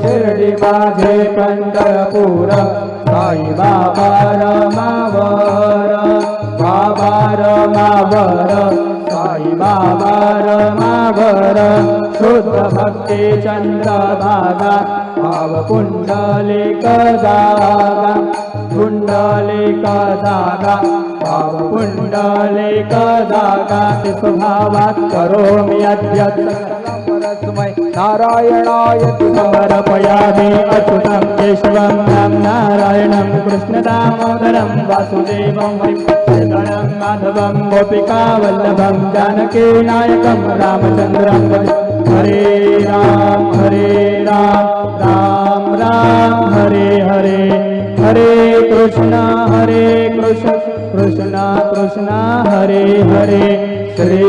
शिर्डी माझे पंढरपूर साई बाबा रमावर बाबा रमावर साई बाबा रमावर शुद्ध भक्ती चंद्रभागा भाव पुंडलिक जागा पुंडलिक जागा भाव पुंडलिक जागा स्वभावात करोमि अध्यत्तमय नारायणाय समर्पयामि अच्युतं केशवं नारायणं कृष्णदामोदरं वासुदेवं हरिं माधवं गोपिकावल्लभं जानकीनायकं रामचन्द्रं हरे राम राम राम हरे हरे हरे कृष्ण कृष्ण कृष्ण हरे हरे श्री